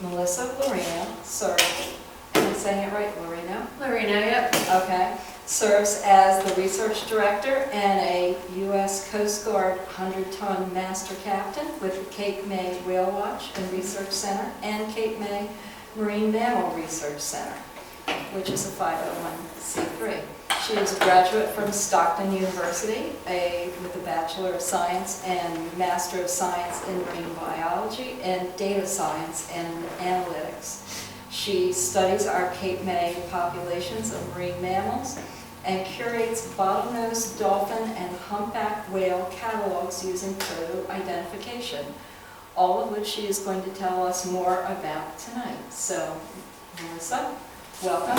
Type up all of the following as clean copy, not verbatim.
Melissa Laurino serves, am I saying it right, Laurino? Laurino, yep. Okay. Serves as the research director and a U.S. Coast Guard 100-ton master captain with the Cape May Whale Watch and Research Center and Cape May Marine Mammal Research Center, which is a 501c3. She is a graduate from Stockton University with a Bachelor of Science and Master of Science in Marine Biology and Data Science and Analytics. She studies our Cape May populations of marine mammals and curates bottlenose dolphin and humpback whale catalogs using photo identification, all of which she is going to tell us more about tonight. So, Melissa, welcome.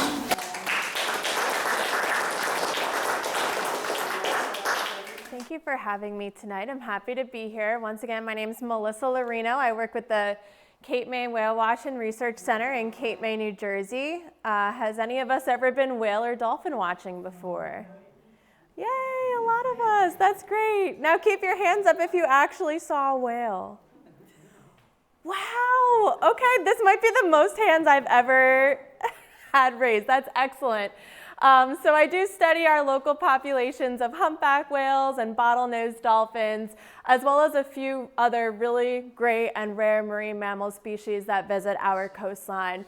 Thank you for having me tonight. I'm happy to be here. Once again, my name is Melissa Laurino. I work with the Cape May Whale Watch and Research Center in Cape May, New Jersey. Has any of us ever been whale or dolphin watching before? Yay, a lot of us. That's great. Now keep your hands up if you actually saw a whale. Wow. Okay, this might be the most hands I've ever had raised. That's excellent. So I do study our local populations of humpback whales and bottlenose dolphins, as well as a few other really great and rare marine mammal species that visit our coastline.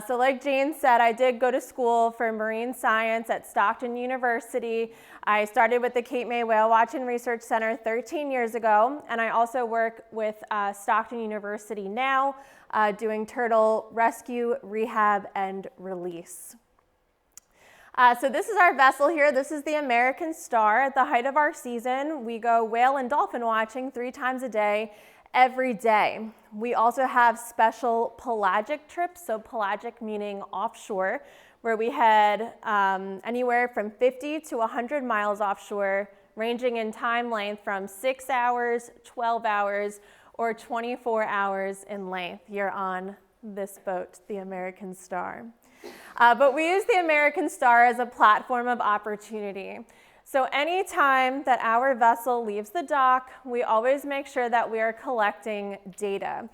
So like Jane said, I did go to school for marine science at Stockton University. I started with the Cape May Whale Watch and Research Center 13 years ago, and I also work with Stockton University now, doing turtle rescue, rehab, and release. So this is our vessel here. This is the American Star. At the height of our season, we go whale and dolphin watching 3 times a day, every day. We also have special pelagic trips, so pelagic meaning offshore, where we head anywhere from 50 to 100 miles offshore, ranging in time length from 6 hours, 12 hours, or 24 hours in length. You're on this boat, the American Star. But we use the American Star as a platform of opportunity. So anytime that our vessel leaves the dock, we always make sure that we are collecting data.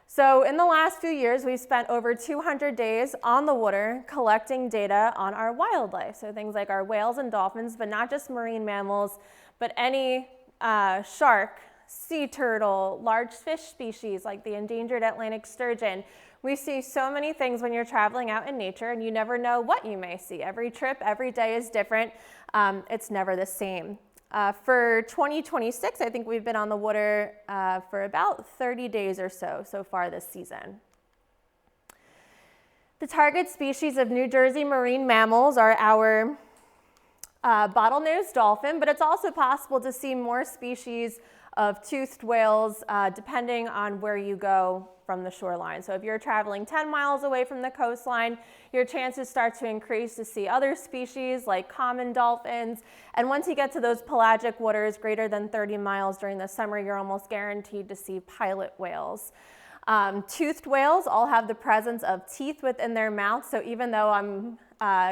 So in the last few years, we've spent over 200 days on the water collecting data on our wildlife. So things like our whales and dolphins, but not just marine mammals, but any shark, sea turtle, large fish species like the endangered Atlantic sturgeon. We see so many things when you're traveling out in nature, and you never know what you may see. Every trip, every day is different. It's never the same. For 2026, I think we've been on the water for about 30 days or so far this season. The target species of New Jersey marine mammals are our bottlenose dolphin, but it's also possible to see more species of toothed whales depending on where you go from the shoreline. So if you're traveling 10 miles away from the coastline, your chances start to increase to see other species like common dolphins. And once you get to those pelagic waters greater than 30 miles during the summer, you're almost guaranteed to see pilot whales. Toothed whales all have the presence of teeth within their mouths. So even though I'm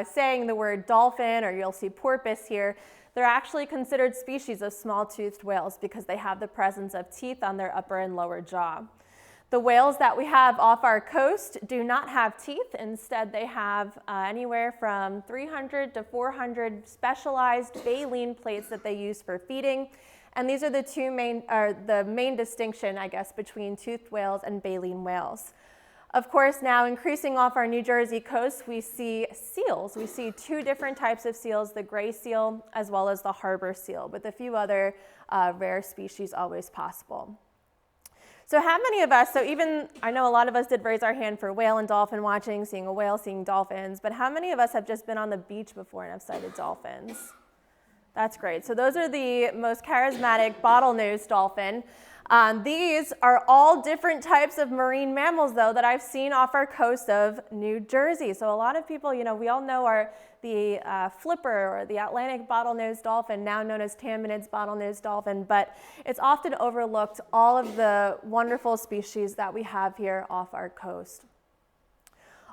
saying the word dolphin, or you'll see porpoise here, they're actually considered species of small-toothed whales because they have the presence of teeth on their upper and lower jaw. The whales that we have off our coast do not have teeth. Instead, they have anywhere from 300 to 400 specialized baleen plates that they use for feeding. And these are the main distinction, I guess, between toothed whales and baleen whales. Of course, now increasing off our New Jersey coast, we see seals. We see 2 different types of seals, the gray seal as well as the harbor seal, with a few other rare species always possible. So how many of us, I know a lot of us did raise our hand for whale and dolphin watching, seeing a whale, seeing dolphins, but how many of us have just been on the beach before and have sighted dolphins? That's great. So those are the most charismatic bottlenose dolphin. These are all different types of marine mammals, though, that I've seen off our coast of New Jersey. So a lot of people, we all know the flipper or the Atlantic bottlenose dolphin, now known as Tamanid's bottlenose dolphin, but it's often overlooked all of the wonderful species that we have here off our coast.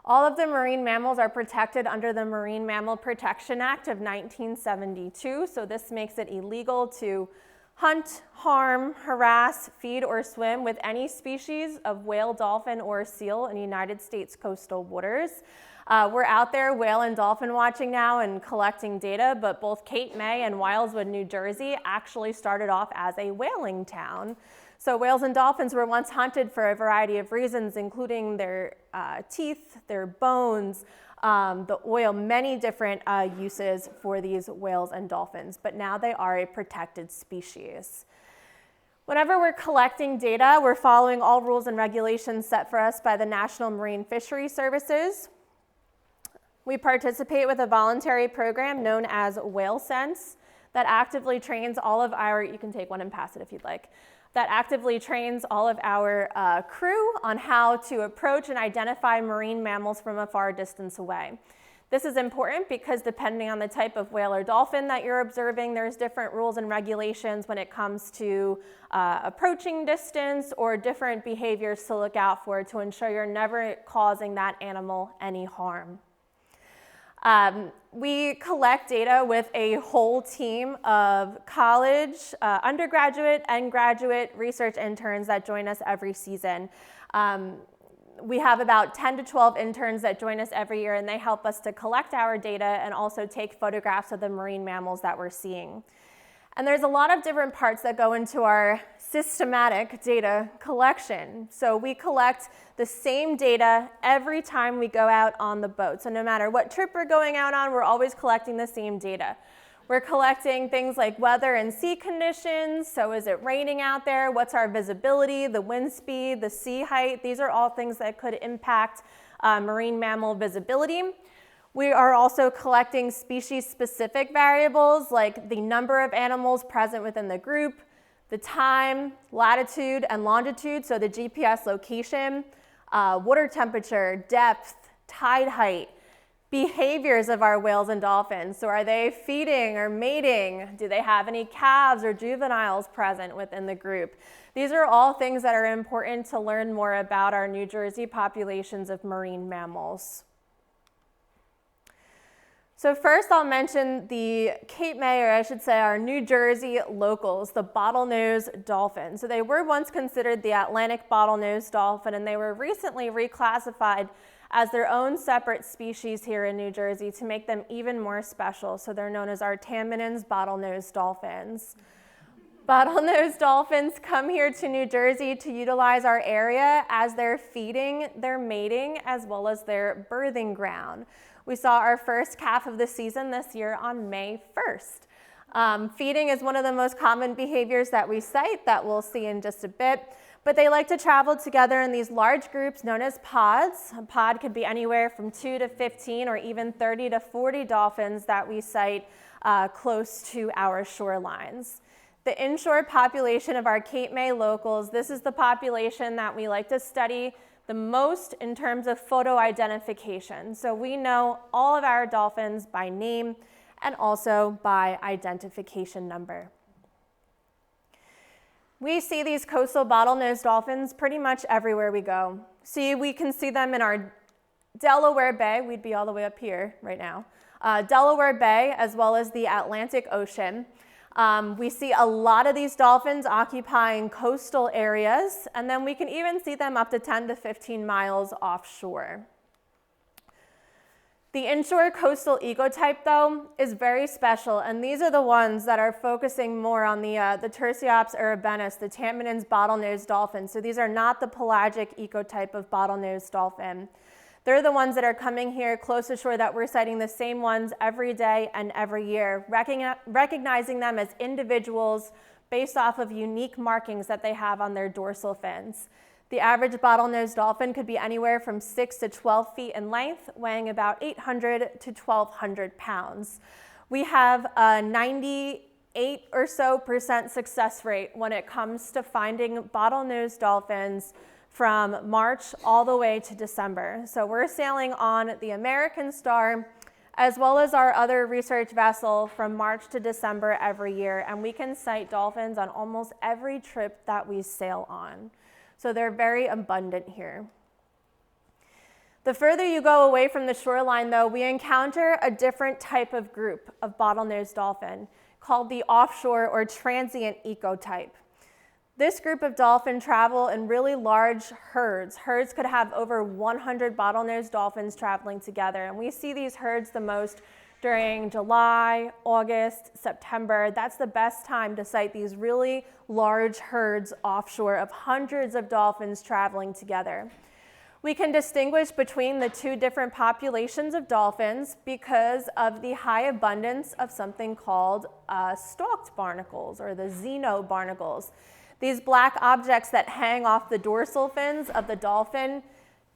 All of the marine mammals are protected under the Marine Mammal Protection Act of 1972, so this makes it illegal to hunt, harm, harass, feed, or swim with any species of whale, dolphin, or seal in United States coastal waters. We're out there whale and dolphin watching now and collecting data, but both Cape May and Wildwood, New Jersey actually started off as a whaling town. So whales and dolphins were once hunted for a variety of reasons, including their teeth, their bones, the oil, many different uses for these whales and dolphins, but now they are a protected species. Whenever we're collecting data, we're following all rules and regulations set for us by the National Marine Fisheries Services. We participate with a voluntary program known as Whale Sense that actively trains all of our, you can take one and pass it if you'd like, that actively trains all of our crew on how to approach and identify marine mammals from a far distance away. This is important because depending on the type of whale or dolphin that you're observing, there's different rules and regulations when it comes to approaching distance or different behaviors to look out for to ensure you're never causing that animal any harm. We collect data with a whole team of college, undergraduate, and graduate research interns that join us every season. We have about 10 to 12 interns that join us every year, and they help us to collect our data and also take photographs of the marine mammals that we're seeing. And there's a lot of different parts that go into our systematic data collection. So we collect the same data every time we go out on the boat. So no matter what trip we're going out on, we're always collecting the same data. We're collecting things like weather and sea conditions. So is it raining out there? What's our visibility, the wind speed, the sea height? These are all things that could impact marine mammal visibility. We are also collecting species-specific variables like the number of animals present within the group, the time, latitude, and longitude, so the GPS location, water temperature, depth, tide height, behaviors of our whales and dolphins. So are they feeding or mating? Do they have any calves or juveniles present within the group? These are all things that are important to learn more about our New Jersey populations of marine mammals. So first I'll mention the Cape May, or I should say our New Jersey locals, the bottlenose dolphin. So they were once considered the Atlantic bottlenose dolphin, and they were recently reclassified as their own separate species here in New Jersey to make them even more special. So they're known as our Tamanins bottlenose dolphins. Bottlenose dolphins come here to New Jersey to utilize our area as their feeding, their mating, as well as their birthing ground. We saw our first calf of the season this year on May 1st. Feeding is one of the most common behaviors that we cite that we'll see in just a bit, but they like to travel together in these large groups known as pods. A pod could be anywhere from 2 to 15 or even 30 to 40 dolphins that we cite close to our shorelines. The inshore population of our Cape May locals, this is the population that we like to study the most in terms of photo identification. So we know all of our dolphins by name and also by identification number. We see these coastal bottlenose dolphins pretty much everywhere we go. We can see them in our Delaware Bay, we'd be all the way up here right now, Delaware Bay, as well as the Atlantic Ocean. We see a lot of these dolphins occupying coastal areas, and then we can even see them up to 10 to 15 miles offshore. The inshore coastal ecotype, though, is very special, and these are the ones that are focusing more on the Tursiops erebinus, the Tamanins bottlenose dolphin. So these are not the pelagic ecotype of bottlenose dolphin. They're the ones that are coming here close to shore that we're citing the same ones every day and every year, recognizing them as individuals based off of unique markings that they have on their dorsal fins. The average bottlenose dolphin could be anywhere from 6 to 12 feet in length, weighing about 800 to 1,200 pounds. We have a 98% or so success rate when it comes to finding bottlenose dolphins from March all the way to December. So we're sailing on the American Star as well as our other research vessel from March to December every year, and we can sight dolphins on almost every trip that we sail on. So they're very abundant here. The further you go away from the shoreline, though, we encounter a different type of group of bottlenose dolphin called the offshore or transient ecotype. This group of dolphin travel in really large herds. Herds could have over 100 bottlenose dolphins traveling together, and we see these herds the most during July, August, September. That's the best time to sight these really large herds offshore of hundreds of dolphins traveling together. We can distinguish between the two different populations of dolphins because of the high abundance of something called stalked barnacles, or the xenobarnacles. These black objects that hang off the dorsal fins of the dolphin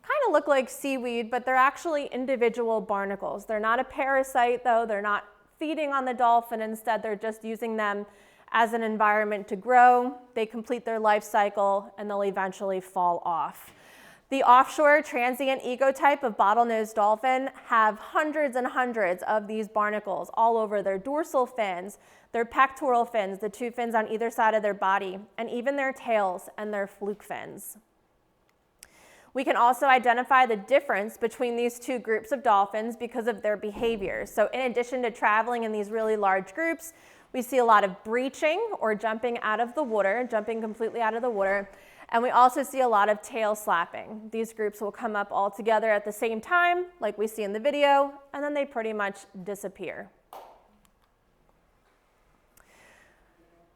kind of look like seaweed, but they're actually individual barnacles. They're not a parasite, though. They're not feeding on the dolphin. Instead, they're just using them as an environment to grow. They complete their life cycle, and they'll eventually fall off. The offshore transient ecotype of bottlenose dolphin have hundreds and hundreds of these barnacles all over their dorsal fins, their pectoral fins, the two fins on either side of their body, and even their tails and their fluke fins. We can also identify the difference between these two groups of dolphins because of their behaviors. So in addition to traveling in these really large groups, we see a lot of breaching, or jumping out of the water, jumping completely out of the water. And we also see a lot of tail slapping. These groups will come up all together at the same time, like we see in the video, and then they pretty much disappear.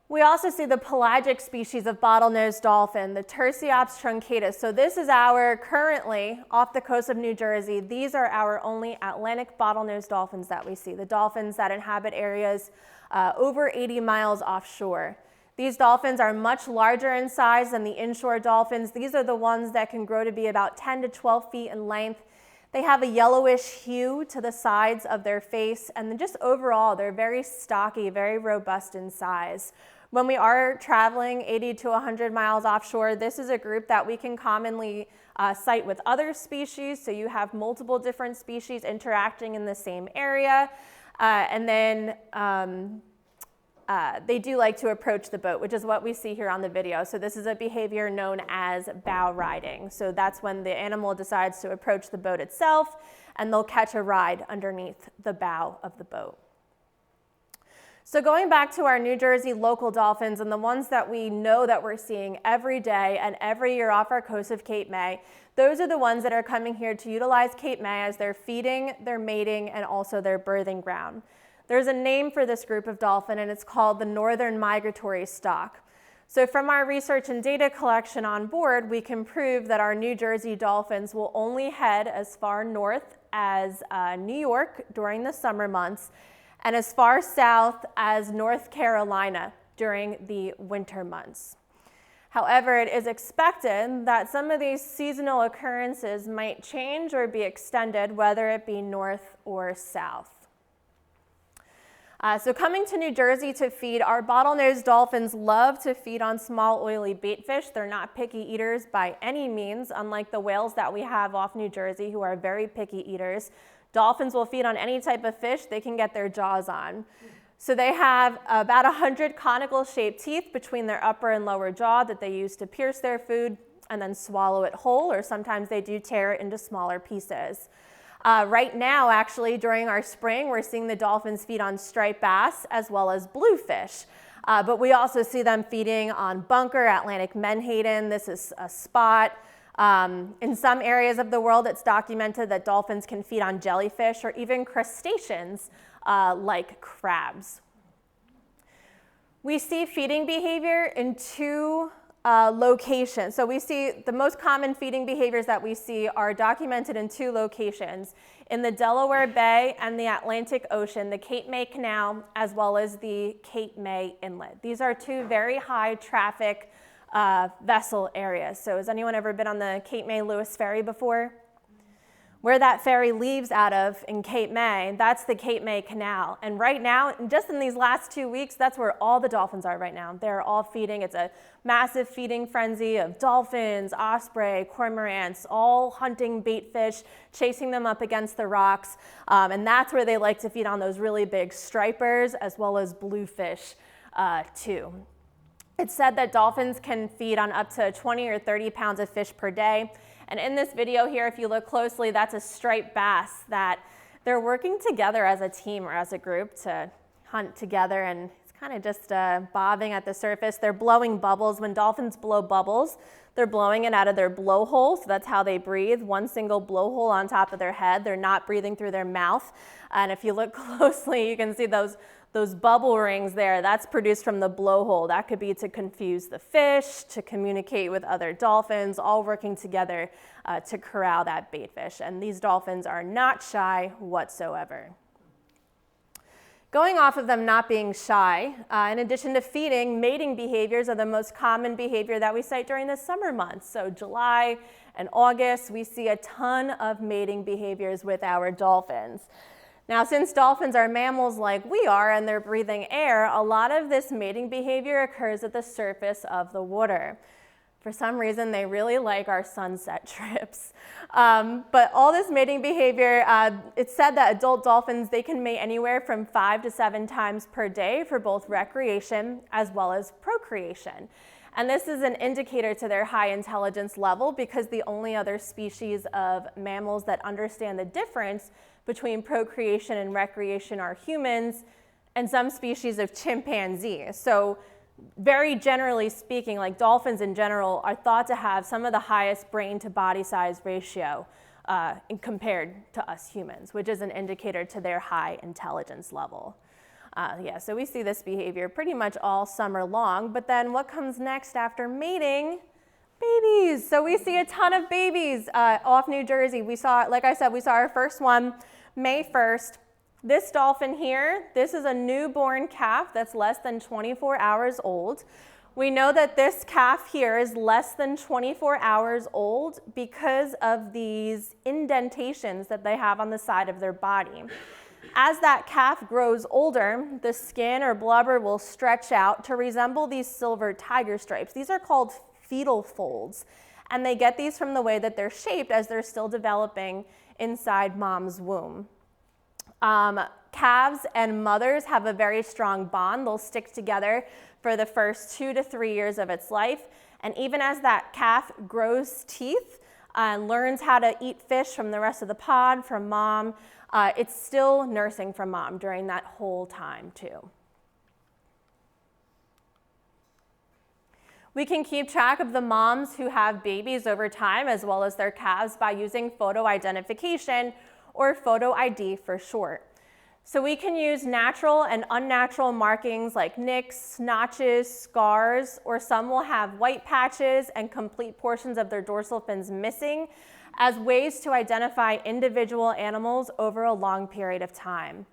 We also see the pelagic species of bottlenose dolphin, the Tursiops truncatus. So this is currently off the coast of New Jersey, these are our only Atlantic bottlenose dolphins that we see, the dolphins that inhabit areas over 80 miles offshore. These dolphins are much larger in size than the inshore dolphins. These are the ones that can grow to be about 10 to 12 feet in length. They have a yellowish hue to the sides of their face, and then just overall, they're very stocky, very robust in size. When we are traveling 80 to 100 miles offshore, this is a group that we can commonly sight with other species, so you have multiple different species interacting in the same area, and then they do like to approach the boat, which is what we see here on the video. So this is a behavior known as bow riding. So that's when the animal decides to approach the boat itself, and they'll catch a ride underneath the bow of the boat. So going back to our New Jersey local dolphins, and the ones that we know that we're seeing every day and every year off our coast of Cape May, those are the ones that are coming here to utilize Cape May as their feeding, their mating, and also their birthing ground. There's a name for this group of dolphin, and it's called the northern migratory stock. So from our research and data collection on board, we can prove that our New Jersey dolphins will only head as far north as New York during the summer months, and as far south as North Carolina during the winter months. However, it is expected that some of these seasonal occurrences might change or be extended, whether it be north or south. So coming to New Jersey to feed, our bottlenose dolphins love to feed on small oily bait fish. They're not picky eaters by any means, unlike the whales that we have off New Jersey who are very picky eaters. Dolphins will feed on any type of fish they can get their jaws on. So they have about 100 conical shaped teeth between their upper and lower jaw that they use to pierce their food and then swallow it whole, or sometimes they do tear it into smaller pieces. Right now, actually, during our spring, we're seeing the dolphins feed on striped bass as well as bluefish. But we also see them feeding on bunker, Atlantic menhaden. This is a spot. In some areas of the world, it's documented that dolphins can feed on jellyfish or even crustaceans like crabs. We see feeding behavior in two locations. So we see the most common feeding behaviors that we see are documented in two locations, in the Delaware Bay and the Atlantic Ocean, the Cape May Canal, as well as the Cape May Inlet. These are two very high traffic vessel areas. So has anyone ever been on the Cape May Lewis ferry before? Where that ferry leaves out of in Cape May, that's the Cape May Canal. And right now, just in these last 2 weeks, that's where all the dolphins are right now. They're all feeding. It's a massive feeding frenzy of dolphins, osprey, cormorants, all hunting bait fish, chasing them up against the rocks. And that's where they like to feed on those really big stripers as well as bluefish too. It's said that dolphins can feed on up to 20 or 30 pounds of fish per day. And in this video here, if you look closely, that's a striped bass that they're working together as a team or as a group to hunt together. And it's kind of just bobbing at the surface. They're blowing bubbles. When dolphins blow bubbles, they're blowing it out of their blowhole, so that's how they breathe. One single blowhole on top of their head. They're not breathing through their mouth. And if you look closely, you can see those bubble rings there. That's produced from the blowhole. That could be to confuse the fish, to communicate with other dolphins, all working together to corral that bait fish. And these dolphins are not shy whatsoever. Going off of them not being shy, in addition to feeding, mating behaviors are the most common behavior that we cite during the summer months. So July and August, we see a ton of mating behaviors with our dolphins. Now, since dolphins are mammals like we are and they're breathing air, a lot of this mating behavior occurs at the surface of the water. For some reason, they really like our sunset trips. But all this mating behavior, it's said that adult dolphins, they can mate anywhere from 5 to 7 times per day for both recreation as well as procreation. And this is an indicator to their high intelligence level because the only other species of mammals that understand the difference between procreation and recreation are humans and some species of chimpanzee. So very generally speaking, like dolphins in general are thought to have some of the highest brain to body size ratio compared to us humans, which is an indicator to their high intelligence level. So we see this behavior pretty much all summer long, but then what comes next after mating? Babies. So we see a ton of babies off New Jersey. We saw, like I said, we saw our first one May 1st. This dolphin here, this is a newborn calf that's less than 24 hours old. We know that this calf here is less than 24 hours old because of these indentations that they have on the side of their body. As that calf grows older, the skin or blubber will stretch out to resemble these silver tiger stripes. These are called fetal folds, and they get these from the way that they're shaped as they're still developing inside mom's womb. Calves and mothers have a very strong bond. They'll stick together for the first 2 to 3 years of its life. And even as that calf grows teeth and learns how to eat fish from the rest of the pod, from mom, it's still nursing from mom during that whole time too. We can keep track of the moms who have babies over time as well as their calves by using photo identification, or photo ID for short. So we can use natural and unnatural markings like nicks, notches, scars, or some will have white patches and complete portions of their dorsal fins missing as ways to identify individual animals over a long period of time.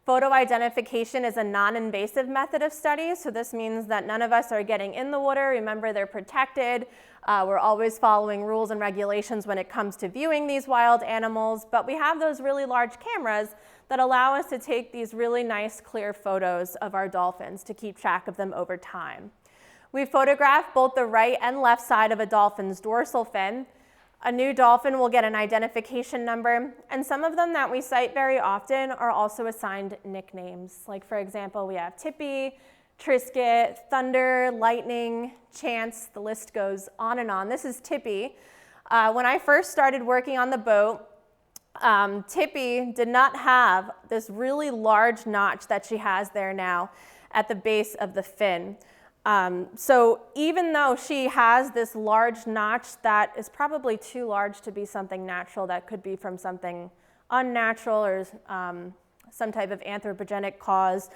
Photo identification is a non-invasive method of study, so this means that none of us are getting in the water. Remember, they're protected. We're always following rules and regulations when it comes to viewing these wild animals, but we have those really large cameras that allow us to take these really nice, clear photos of our dolphins to keep track of them over time. We photograph both the right and left side of a dolphin's dorsal fin. A new dolphin will get an identification number, and some of them that we cite very often are also assigned nicknames. Like, for example, we have Tippy, Trisket, Thunder, Lightning, Chance, the list goes on and on. This is Tippy. When I first started working on the boat, Tippy did not have this really large notch that she has there now at the base of the fin. So even though she has this large notch that is probably too large to be something natural, that could be from something unnatural or some type of anthropogenic cause,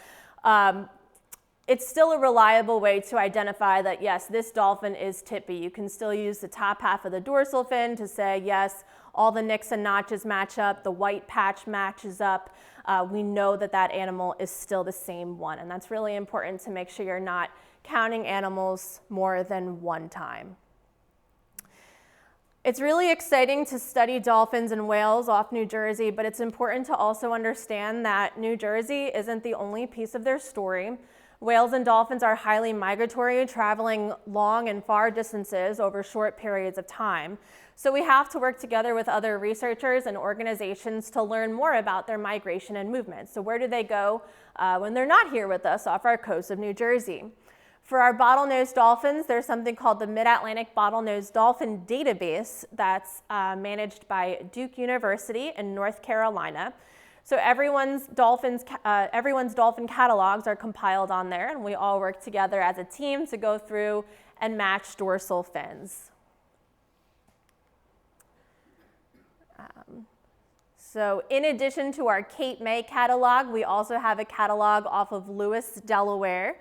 it's still a reliable way to identify that, yes, this dolphin is Tippy. You can still use the top half of the dorsal fin to say, yes, all the nicks and notches match up, the white patch matches up. We know that that animal is still the same one, and that's really important to make sure you're not counting animals more than one time. It's really exciting to study dolphins and whales off New Jersey, but it's important to also understand that New Jersey isn't the only piece of their story. Whales and dolphins are highly migratory, traveling long and far distances over short periods of time. So we have to work together with other researchers and organizations to learn more about their migration and movement. So where do they go when they're not here with us off our coast of New Jersey? For our bottlenose dolphins, there's something called the Mid-Atlantic Bottlenose Dolphin Database that's managed by Duke University in North Carolina. So everyone's dolphin catalogs are compiled on there, and we all work together as a team to go through and match dorsal fins. So in addition to our Cape May catalog, we also have a catalog off of Lewis, Delaware.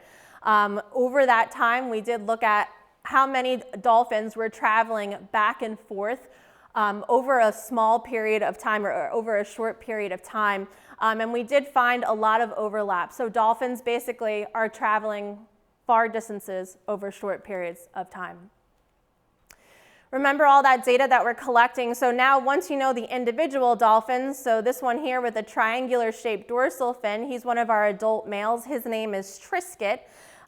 Over that time, we did look at how many dolphins were traveling back and forth over a small period of time or over a short period of time. And we did find a lot of overlap. So dolphins basically are traveling far distances over short periods of time. Remember all that data that we're collecting. So now once you know the individual dolphins, so this one here with a triangular shaped dorsal fin, he's one of our adult males. His name is Trisket.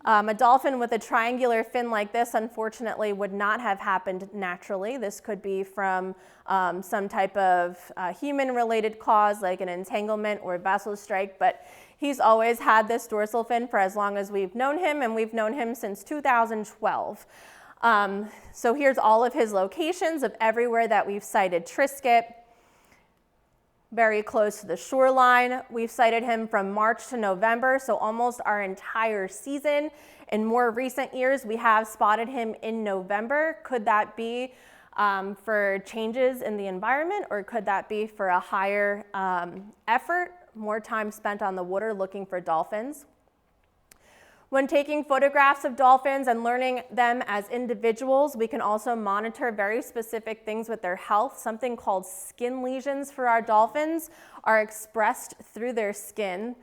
A dolphin with a triangular fin like this, unfortunately, would not have happened naturally. This could be from some type of human-related cause, like an entanglement or vessel strike, but he's always had this dorsal fin for as long as we've known him, and we've known him since 2012. So here's all of his locations of everywhere that we've sighted Trisket. Very close to the shoreline. We've sighted him from March to November, so almost our entire season. In more recent years, we have spotted him in November. Could that be for changes in the environment, or could that be for a higher effort, more time spent on the water looking for dolphins? When taking photographs of dolphins and learning them as individuals, we can also monitor very specific things with their health. Something called skin lesions for our dolphins are expressed through their skin.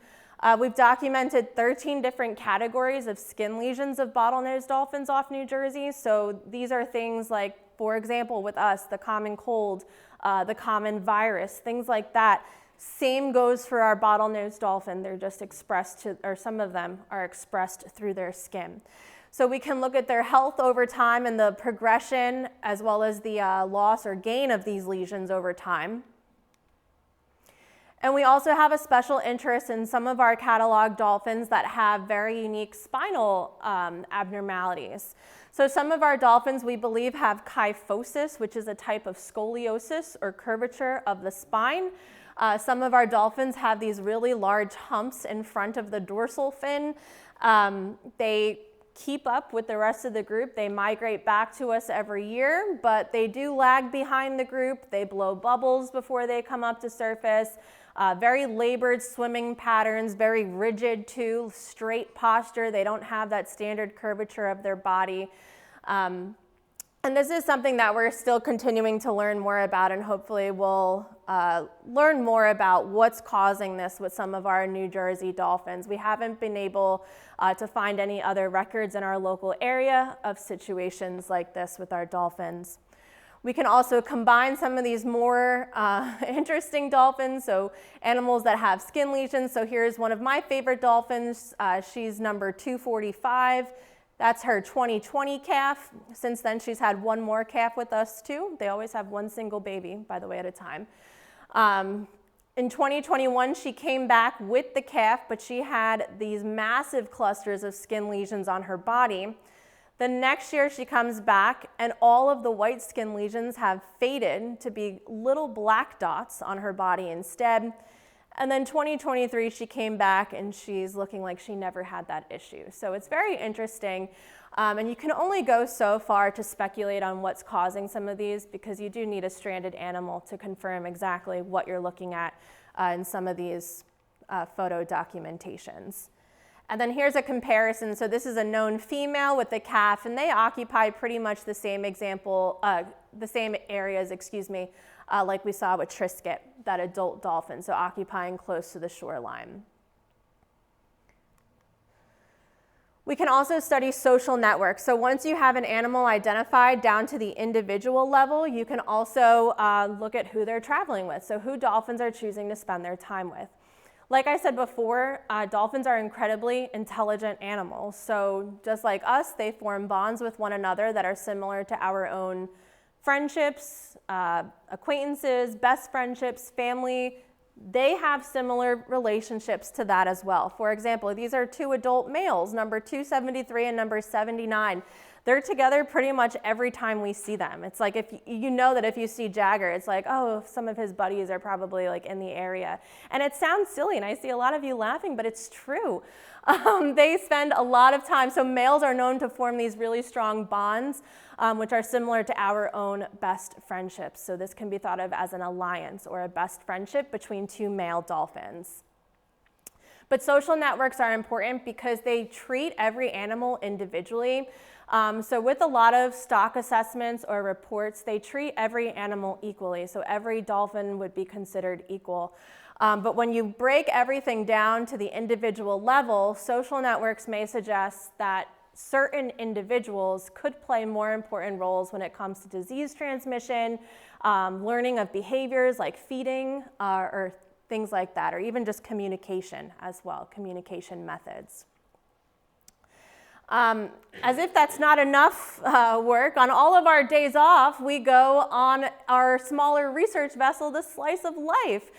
We've documented 13 different categories of skin lesions of bottlenose dolphins off New Jersey. So these are things like, for example, with us, the common cold, the common virus, things like that. Same goes for our bottlenose dolphin. They're just expressed or some of them are expressed through their skin. So we can look at their health over time and the progression as well as the loss or gain of these lesions over time. And we also have a special interest in some of our catalog dolphins that have very unique spinal abnormalities. So some of our dolphins we believe have kyphosis, which is a type of scoliosis or curvature of the spine. Some of our dolphins have these really large humps in front of the dorsal fin. They keep up with the rest of the group. They migrate back to us every year, but they do lag behind the group. They blow bubbles before they come up to surface. Very labored swimming patterns, very rigid too, straight posture. They don't have that standard curvature of their body. And this is something that we're still continuing to learn more about, and hopefully we'll learn more about what's causing this with some of our New Jersey dolphins. We haven't been able to find any other records in our local area of situations like this with our dolphins. We can also combine some of these more interesting dolphins, so animals that have skin lesions. So here's one of my favorite dolphins. She's number 245. That's her 2020 calf. Since then, she's had one more calf with us too. They always have one single baby, by the way, at a time. In 2021, she came back with the calf, but she had these massive clusters of skin lesions on her body. The next year she comes back and all of the white skin lesions have faded to be little black dots on her body instead. And then 2023, she came back and she's looking like she never had that issue. So it's very interesting. And you can only go so far to speculate on what's causing some of these, because you do need a stranded animal to confirm exactly what you're looking at in some of these photo documentations. And then here's a comparison. So this is a known female with the calf, and they occupy pretty much the same the same areas, like we saw with Trisket, that adult dolphin, so occupying close to the shoreline. We can also study social networks. So once you have an animal identified down to the individual level, you can also look at who they're traveling with, so who dolphins are choosing to spend their time with. Like I said before, dolphins are incredibly intelligent animals. So just like us, they form bonds with one another that are similar to our own friendships, acquaintances, best friendships, family. They have similar relationships to that as well. For example, these are two adult males, number 273 and number 79. They're together pretty much every time we see them. It's like, if you know that if you see Jagger, it's like, oh, some of his buddies are probably like in the area. And it sounds silly, and I see a lot of you laughing, but it's true. They spend a lot of time, so males are known to form these really strong bonds, which are similar to our own best friendships. So this can be thought of as an alliance or a best friendship between two male dolphins. But social networks are important because they treat every animal individually. So with a lot of stock assessments or reports, they treat every animal equally. So every dolphin would be considered equal. But when you break everything down to the individual level, social networks may suggest that certain individuals could play more important roles when it comes to disease transmission, learning of behaviors like feeding or things like that, or even just communication as well, communication methods. As if that's not enough work, on all of our days off, we go on our smaller research vessel, the Slice of Life.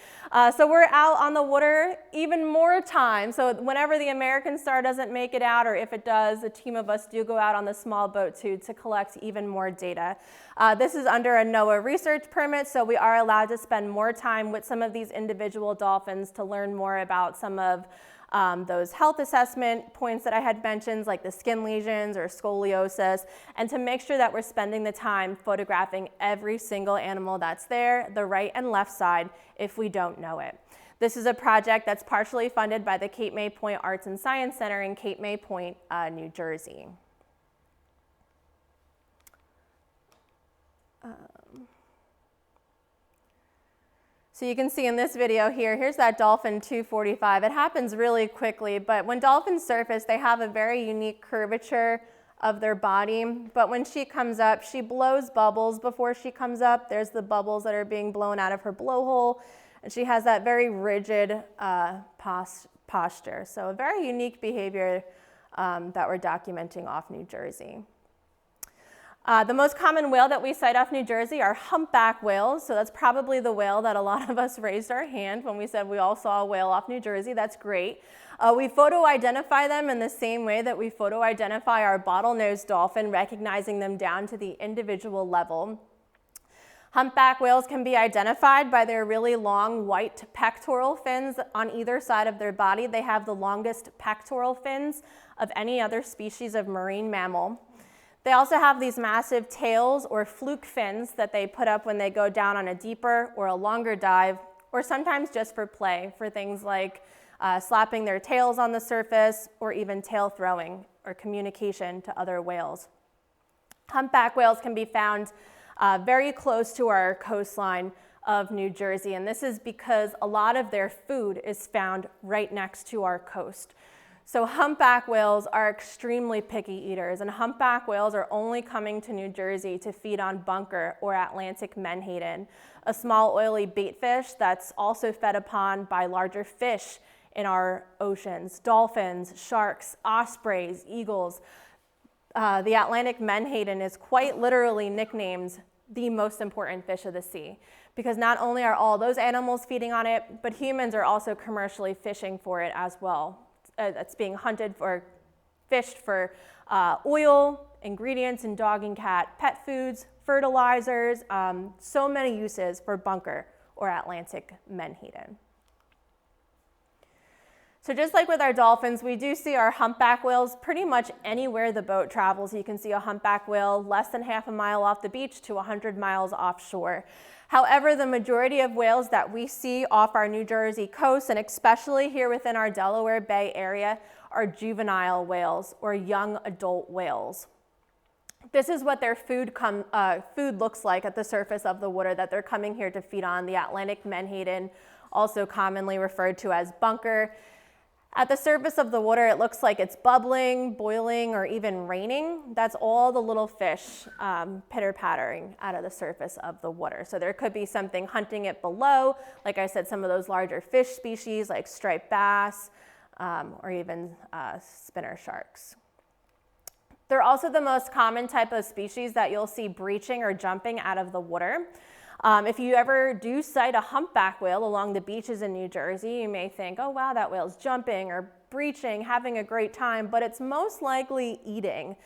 So we're out on the water even more time. So whenever the American Star doesn't make it out, or if it does, a team of us do go out on the small boat too to collect even more data. This is under a NOAA research permit, so we are allowed to spend more time with some of these individual dolphins to learn more about some of those health assessment points that I had mentioned, like the skin lesions or scoliosis, and to make sure that we're spending the time photographing every single animal that's there, the right and left side, if we don't know it. This is a project that's partially funded by the Cape May Point Arts and Science Center in Cape May Point, New Jersey. So you can see in this video here, here's that dolphin 245. It happens really quickly, but when dolphins surface, they have a very unique curvature of their body. But when she comes up, she blows bubbles before she comes up. There's the bubbles that are being blown out of her blowhole, and she has that very rigid posture. So a very unique behavior that we're documenting off New Jersey. The most common whale that we sight off New Jersey are humpback whales. So that's probably the whale that a lot of us raised our hand when we said we all saw a whale off New Jersey. That's great. We photo identify them in the same way that we photo identify our bottlenose dolphin, recognizing them down to the individual level. Humpback whales can be identified by their really long white pectoral fins on either side of their body. They have the longest pectoral fins of any other species of marine mammal. They also have these massive tails or fluke fins that they put up when they go down on a deeper or a longer dive, or sometimes just for play, for things like slapping their tails on the surface, or even tail throwing or communication to other whales. Humpback whales can be found very close to our coastline of New Jersey, and this is because a lot of their food is found right next to our coast. So humpback whales are extremely picky eaters, and humpback whales are only coming to New Jersey to feed on bunker or Atlantic menhaden, a small oily bait fish that's also fed upon by larger fish in our oceans, dolphins, sharks, ospreys, eagles. The Atlantic menhaden is quite literally nicknamed the most important fish of the sea, because not only are all those animals feeding on it, but humans are also commercially fishing for it as well. It's being hunted for, fished for oil, ingredients in dog and cat pet foods, fertilizers, so many uses for bunker or Atlantic menhaden. So just like with our dolphins, we do see our humpback whales pretty much anywhere the boat travels. You can see a humpback whale less than half a mile off the beach to 100 miles offshore. However, the majority of whales that we see off our New Jersey coast, and especially here within our Delaware Bay area, are juvenile whales or young adult whales. This is what their food looks like at the surface of the water that they're coming here to feed on, the Atlantic menhaden, also commonly referred to as bunker. At the surface of the water, it looks like it's bubbling, boiling, or even raining. That's all the little fish pitter-pattering out of the surface of the water. So there could be something hunting it below, like I said, some of those larger fish species like striped bass or even spinner sharks. They're also the most common type of species that you'll see breaching or jumping out of the water. If you ever do sight a humpback whale along the beaches in New Jersey, you may think, oh wow, that whale's jumping or breaching, having a great time, but it's most likely eating.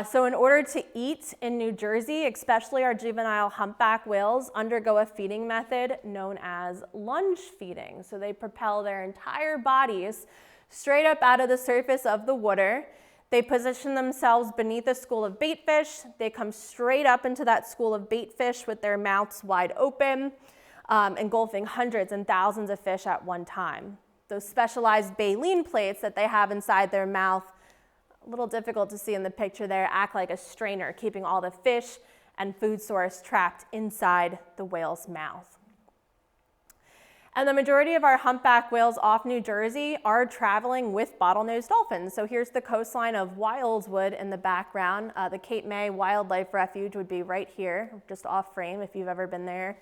So in order to eat in New Jersey, especially our juvenile humpback whales undergo a feeding method known as lunge feeding. So they propel their entire bodies straight up out of the surface of the water. They position themselves beneath a school of bait fish. They come straight up into that school of bait fish with their mouths wide open, engulfing hundreds and thousands of fish at one time. Those specialized baleen plates that they have inside their mouth, a little difficult to see in the picture there, act like a strainer, keeping all the fish and food source trapped inside the whale's mouth. And the majority of our humpback whales off New Jersey are traveling with bottlenose dolphins. So here's the coastline of Wildwood in the background. The Cape May Wildlife Refuge would be right here, just off frame if you've ever been there.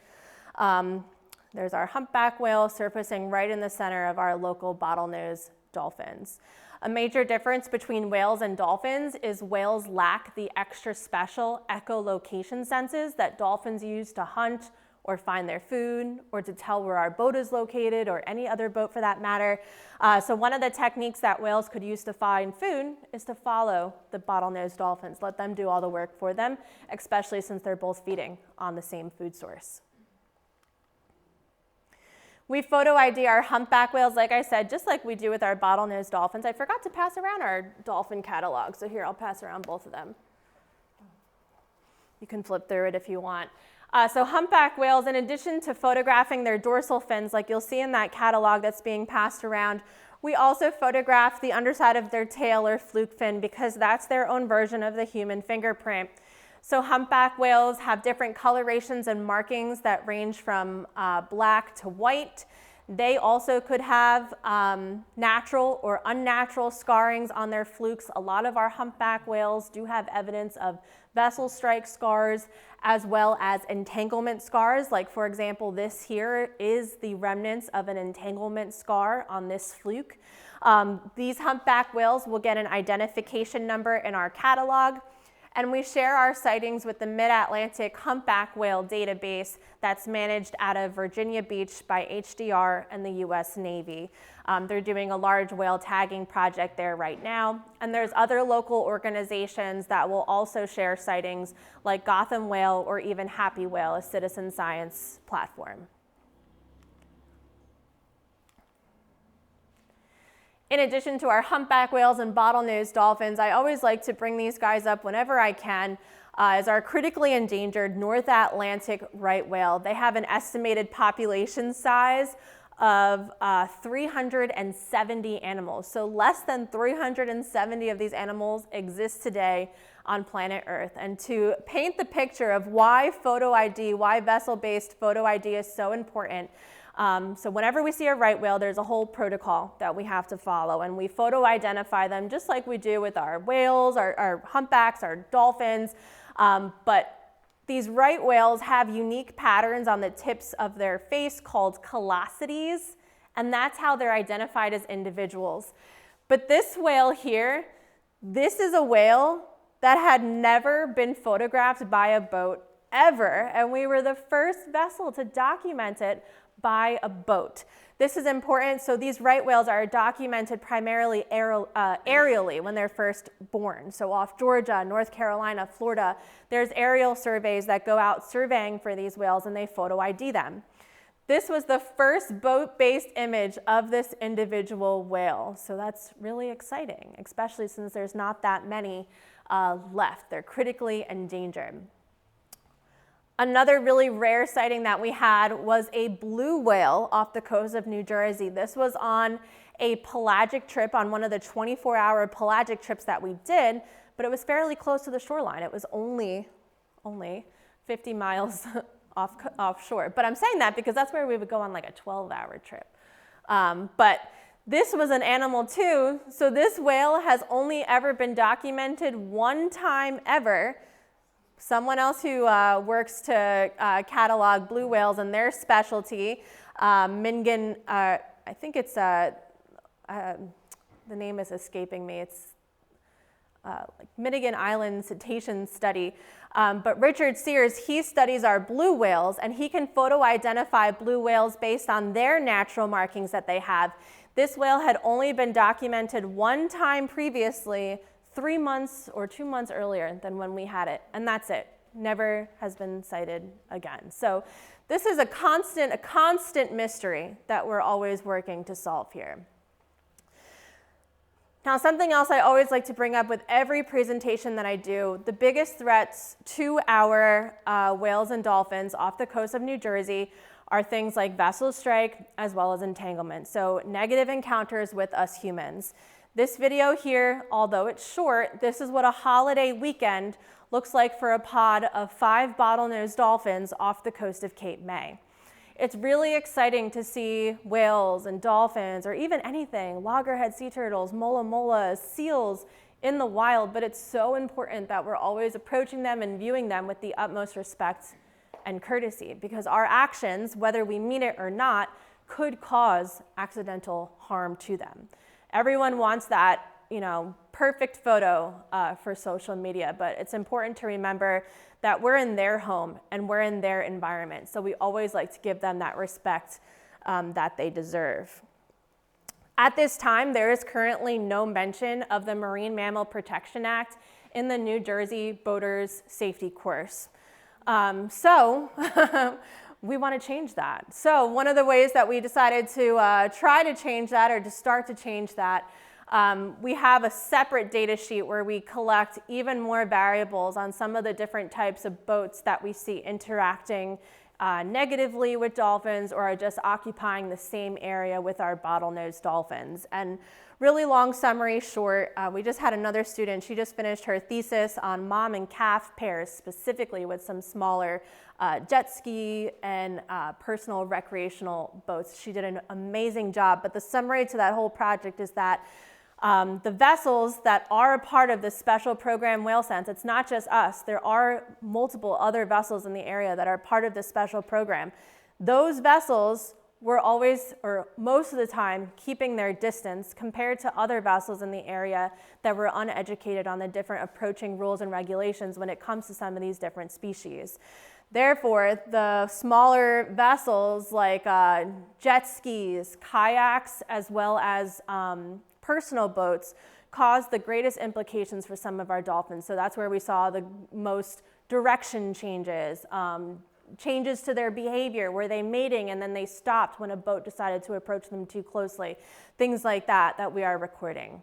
There's our humpback whale surfacing right in the center of our local bottlenose dolphins. A major difference between whales and dolphins is whales lack the extra special echolocation senses that dolphins use to hunt or find their food or to tell where our boat is located or any other boat for that matter. So one of the techniques that whales could use to find food is to follow the bottlenose dolphins, let them do all the work for them, especially since they're both feeding on the same food source. We photo ID our humpback whales, like I said, just like we do with our bottlenose dolphins. I forgot to pass around our dolphin catalog, so here, I'll pass around both of them. You can flip through it if you want. So humpback whales, in addition to photographing their dorsal fins, like you'll see in that catalog that's being passed around, we also photograph the underside of their tail or fluke fin because that's their own version of the human fingerprint. So humpback whales have different colorations and markings that range from black to white. They also could have natural or unnatural scarrings on their flukes. A lot of our humpback whales do have evidence of vessel strike scars as well as entanglement scars. Like for example, this here is the remnants of an entanglement scar on this fluke. These humpback whales will get an identification number in our catalog. And we share our sightings with the Mid-Atlantic Humpback Whale database that's managed out of Virginia Beach by HDR and the US Navy. They're doing a large whale tagging project there right now. And there's other local organizations that will also share sightings like Gotham Whale or even Happy Whale, a citizen science platform. In addition to our humpback whales and bottlenose dolphins, I always like to bring these guys up whenever I can, is our critically endangered North Atlantic right whale. They have an estimated population size of 370 animals. So less than 370 of these animals exist today on planet Earth. And to paint the picture of why photo ID, why vessel-based photo ID is so important, so whenever we see a right whale, there's a whole protocol that we have to follow, and we photo identify them just like we do with our whales, our humpbacks, our dolphins. But these right whales have unique patterns on the tips of their face called callosities, and that's how they're identified as individuals. But this whale here, this is a whale that had never been photographed by a boat ever, and we were the first vessel to document it by a boat. This is important. So these right whales are documented primarily aerially when they're first born. So off Georgia, North Carolina, Florida, there's aerial surveys that go out surveying for these whales and they photo ID them. This was the first boat-based image of this individual whale. So that's really exciting, especially since there's not that many left. They're critically endangered. Another really rare sighting that we had was a blue whale off the coast of New Jersey. This was on a pelagic trip, on one of the 24-hour pelagic trips that we did, but it was fairly close to the shoreline. It was only 50 miles offshore. But I'm saying that because that's where we would go on like a 12-hour trip. But this was an animal too. So this whale has only ever been documented one time ever. Someone else who works to catalog blue whales and their specialty, Mingan, I think it's, the name is escaping me, it's like Minigan Island Cetacean Study. But Richard Sears, he studies our blue whales and he can photo identify blue whales based on their natural markings that they have. This whale had only been documented one time previously 3 months or 2 months earlier than when we had it, and that's it. Never has been sighted again. So this is a constant mystery that we're always working to solve here. Now, something else I always like to bring up with every presentation that I do, the biggest threats to our whales and dolphins off the coast of New Jersey are things like vessel strike as well as entanglement. So negative encounters with us humans. This video here, although it's short, this is what a holiday weekend looks like for a pod of 5 bottlenose dolphins off the coast of Cape May. It's really exciting to see whales and dolphins, or even anything, loggerhead sea turtles, mola molas, seals in the wild, but it's so important that we're always approaching them and viewing them with the utmost respect and courtesy, because our actions, whether we mean it or not, could cause accidental harm to them. Everyone wants that, perfect photo for social media, but it's important to remember that we're in their home and we're in their environment. So we always like to give them that respect that they deserve. At this time, there is currently no mention of the Marine Mammal Protection Act in the New Jersey Boaters Safety Course. So we want to change that. So one of the ways that we decided to try to change that, or to start to change that, we have a separate data sheet where we collect even more variables on some of the different types of boats that we see interacting negatively with dolphins, or are just occupying the same area with our bottlenose dolphins. And really long summary short, we just had another student, she just finished her thesis on mom and calf pairs, specifically with some smaller jet ski and personal recreational boats. She did an amazing job, but the summary to that whole project is that the vessels that are a part of this special program, Whale Sense, it's not just us, there are multiple other vessels in the area that are part of this special program. Those vessels were always, or most of the time, keeping their distance compared to other vessels in the area that were uneducated on the different approaching rules and regulations when it comes to some of these different species. Therefore, the smaller vessels like jet skis, kayaks, as well as personal boats cause the greatest implications for some of our dolphins. So that's where we saw the most direction changes, changes to their behavior. Were they mating and then they stopped when a boat decided to approach them too closely? Things like that we are recording.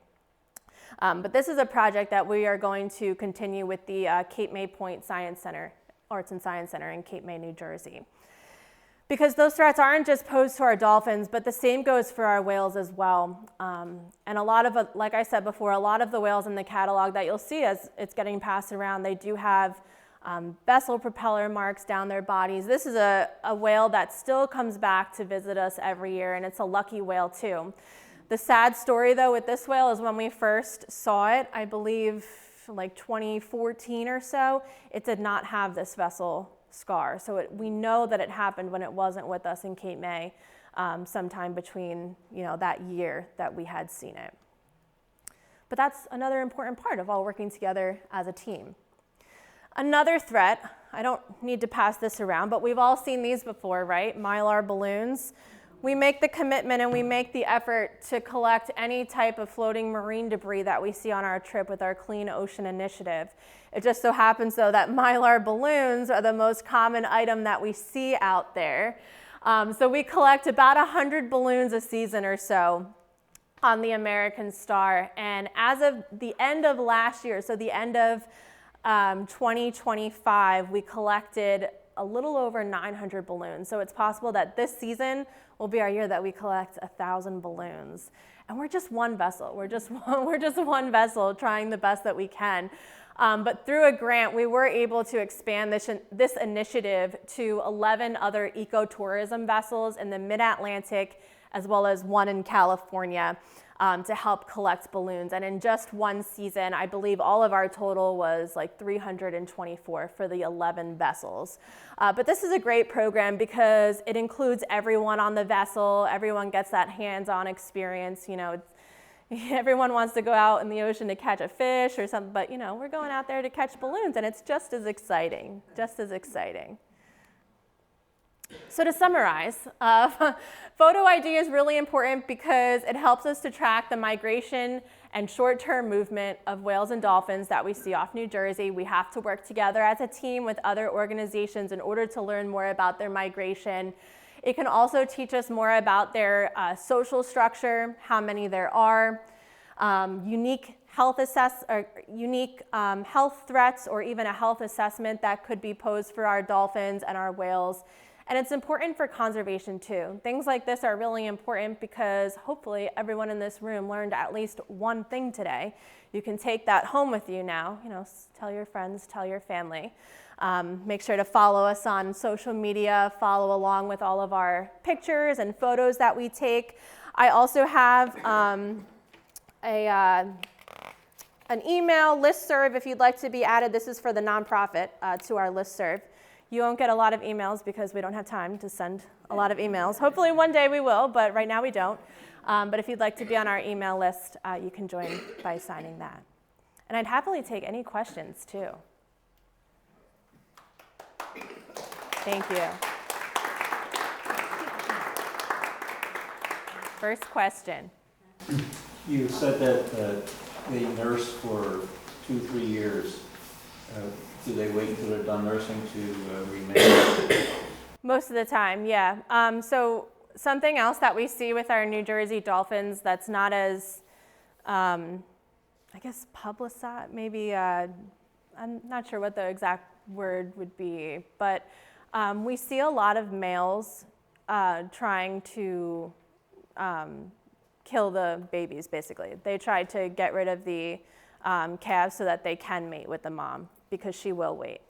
But this is a project that we are going to continue with the Cape May Point Science Center, Arts and Science Center in Cape May, New Jersey. Because those threats aren't just posed to our dolphins, but the same goes for our whales as well. And a lot of, like I said before, a lot of the whales in the catalog that you'll see as it's getting passed around, they do have vessel propeller marks down their bodies. This is a whale that still comes back to visit us every year, and it's a lucky whale too. The sad story though with this whale is when we first saw it, I believe like 2014 or so, it did not have this vessel scar. So we know that it happened when it wasn't with us in Cape May, sometime between that year that we had seen it. But that's another important part of all working together as a team. Another threat, I don't need to pass this around, but we've all seen these before, right? Mylar balloons. We make the commitment and we make the effort to collect any type of floating marine debris that we see on our trip with our Clean Ocean Initiative. It just so happens though that Mylar balloons are the most common item that we see out there. So we collect about 100 balloons a season or so on the American Star. And as of the end of last year, so the end of 2025, we collected a little over 900 balloons. So it's possible that this season will be our year that we collect 1,000 balloons. And we're just one vessel. We're just one vessel trying the best that we can. But through a grant, we were able to expand this initiative to 11 other ecotourism vessels in the Mid-Atlantic, as well as one in California, to help collect balloons. And in just one season, I believe all of our total was like 324 for the 11 vessels. But this is a great program because it includes everyone on the vessel. Everyone gets that hands-on experience. Everyone wants to go out in the ocean to catch a fish or something, but we're going out there to catch balloons, and it's just as exciting, So to summarize, photo ID is really important because it helps us to track the migration and short-term movement of whales and dolphins that we see off New Jersey. We have to work together as a team with other organizations in order to learn more about their migration. It can also teach us more about their social structure, how many there are, unique health threats, or even a health assessment that could be posed for our dolphins and our whales. And it's important for conservation too. Things like this are really important because hopefully everyone in this room learned at least one thing today. You can take that home with you now. Tell your friends, tell your family. Make sure to follow us on social media, follow along with all of our pictures and photos that we take. I also have an email listserv if you'd like to be added. This is for the nonprofit to our listserv. You won't get a lot of emails because we don't have time to send a lot of emails. Hopefully one day we will, but right now we don't. But if you'd like to be on our email list, you can join by signing that. And I'd happily take any questions too. Thank you. First question. You said that they nurse for 2-3 years. Do they wait until they're done nursing to remain? Most of the time, yeah. So something else that we see with our New Jersey dolphins that's not as, I guess, publicized, maybe, I'm not sure what the exact word would be, but we see a lot of males trying to kill the babies, basically. They try to get rid of the calves so that they can mate with the mom because she will wait.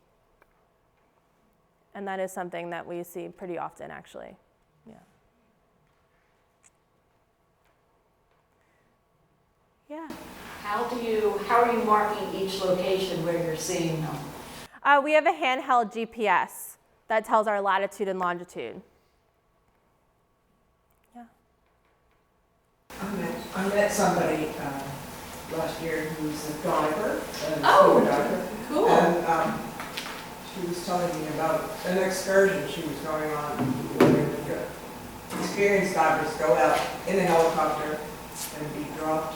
And that is something that we see pretty often, actually. Yeah. Yeah. How are you marking each location where you're seeing them? We have a handheld GPS that tells our latitude and longitude. Yeah. I met somebody last year who's a diver, Oh, scuba diver. cool. And she was telling me about an excursion she was going on where the experienced divers go out in a helicopter and be dropped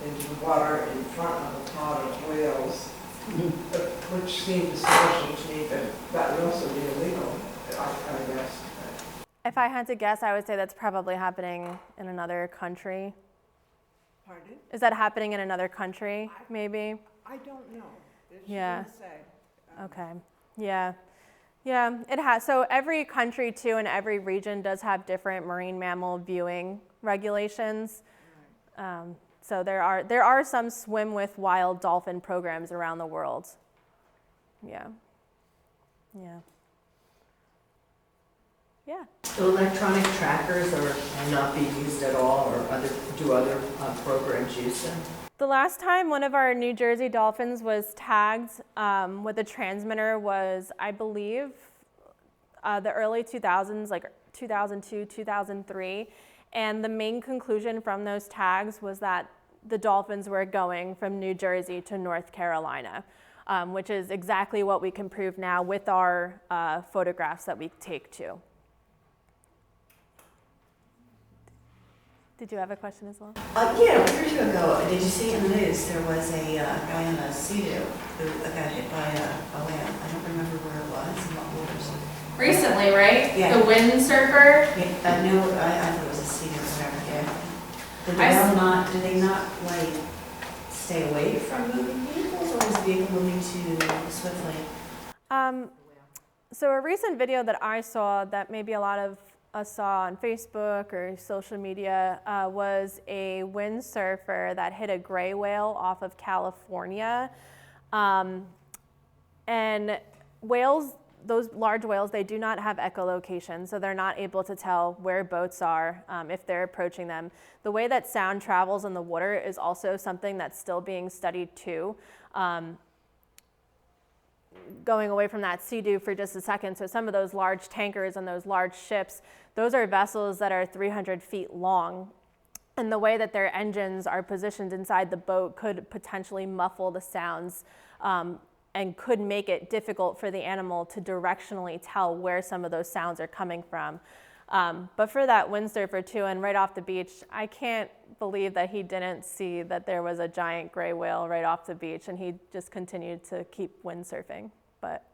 into the water in front of a pod of whales, which seemed astonishing to me, but that would also be illegal, I guess. If I had to guess, I would say that's probably happening in another country. Pardon? Is that happening in another country, maybe? I don't know. She Yeah. didn't say. Okay. Yeah. Yeah, it has. So every country, too, and every region does have different marine mammal viewing regulations. So there are some swim with wild dolphin programs around the world. Yeah. Yeah. Yeah. Electronic trackers are not being used at all, or do other programs use them? The last time one of our New Jersey dolphins was tagged with a transmitter was, I believe, the early 2000s, like 2002, 2003. And the main conclusion from those tags was that the dolphins were going from New Jersey to North Carolina, which is exactly what we can prove now with our photographs that we take too. Did you have a question as well? Yeah, a year or two ago, did you see in the news there was a guy on a Sea-Doo who got hit by a whale? I don't remember where it was and what waters. Recently, right? Yeah. The windsurfer? Yeah, no, I thought it was a Sea-Doo or whatever, yeah. Did they not like stay away from moving vehicles, or was the vehicle moving too swiftly? So a recent video that I saw that maybe a lot of us saw on Facebook or social media was a windsurfer that hit a gray whale off of California. And whales, those large whales, they do not have echolocation, so they're not able to tell where boats are if they're approaching them. The way that sound travels in the water is also something that's still being studied too. Going away from that Sea-Doo for just a second, so some of those large tankers and those large ships, those are vessels that are 300 feet long. And the way that their engines are positioned inside the boat could potentially muffle the sounds and could make it difficult for the animal to directionally tell where some of those sounds are coming from. But for that windsurfer too, and right off the beach, I can't believe that he didn't see that there was a giant gray whale right off the beach, and he just continued to keep windsurfing. But,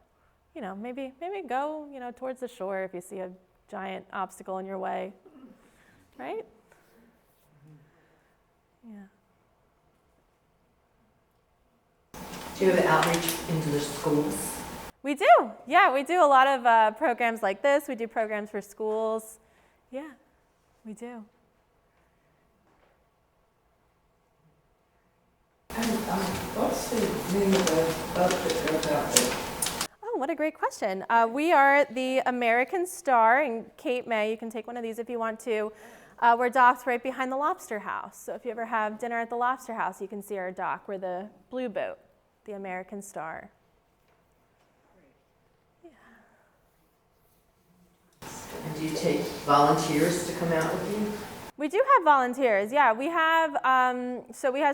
you know, maybe go, you know, towards the shore if you see a giant obstacle in your way, right? Yeah. Do you have outreach into the schools? We do, yeah, we do a lot of programs like this. We do programs for schools. Yeah, we do. And what's the name of the boat that goes out there? Oh, what a great question. We are the American Star in Cape May. You can take one of these if you want to. We're docked right behind the Lobster House. So if you ever have dinner at the Lobster House, you can see our dock. We're the blue boat, the American Star. And do you take volunteers to come out with you? We do have volunteers, yeah. We have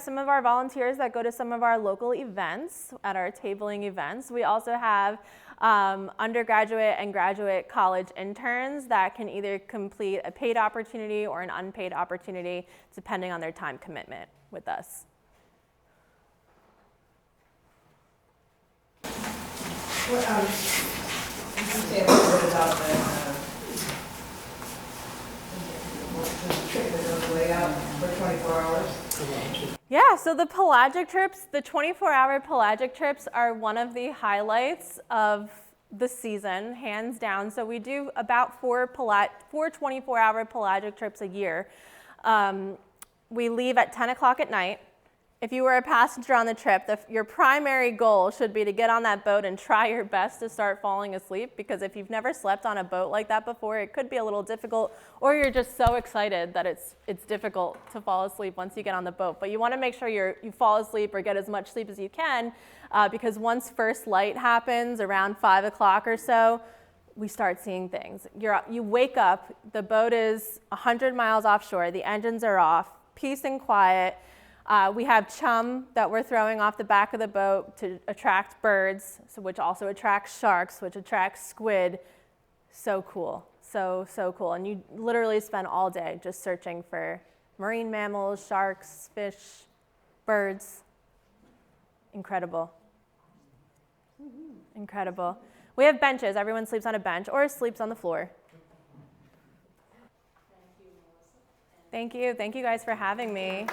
some of our volunteers that go to some of our local events, at our tabling events. We also have undergraduate and graduate college interns that can either complete a paid opportunity or an unpaid opportunity, depending on their time commitment with us. What, you can say a little bit about the trip that goes way out for 24 hours. Yeah, so the pelagic trips, the 24-hour pelagic trips are one of the highlights of the season, hands down. So we do about four 24-hour pelagic trips a year. We leave at 10 o'clock at night. If you were a passenger on the trip, your primary goal should be to get on that boat and try your best to start falling asleep, because if you've never slept on a boat like that before, it could be a little difficult, or you're just so excited that it's difficult to fall asleep once you get on the boat. But you want to make sure you fall asleep or get as much sleep as you can, because once first light happens around 5 o'clock or so, we start seeing things. You wake up, the boat is 100 miles offshore, the engines are off, peace and quiet. We have chum that we're throwing off the back of the boat to attract birds, which also attracts sharks, which attracts squid. So cool, so cool. And you literally spend all day just searching for marine mammals, sharks, fish, birds. Incredible. Incredible. We have benches. Everyone sleeps on a bench or sleeps on the floor. Thank you. Thank you guys for having me.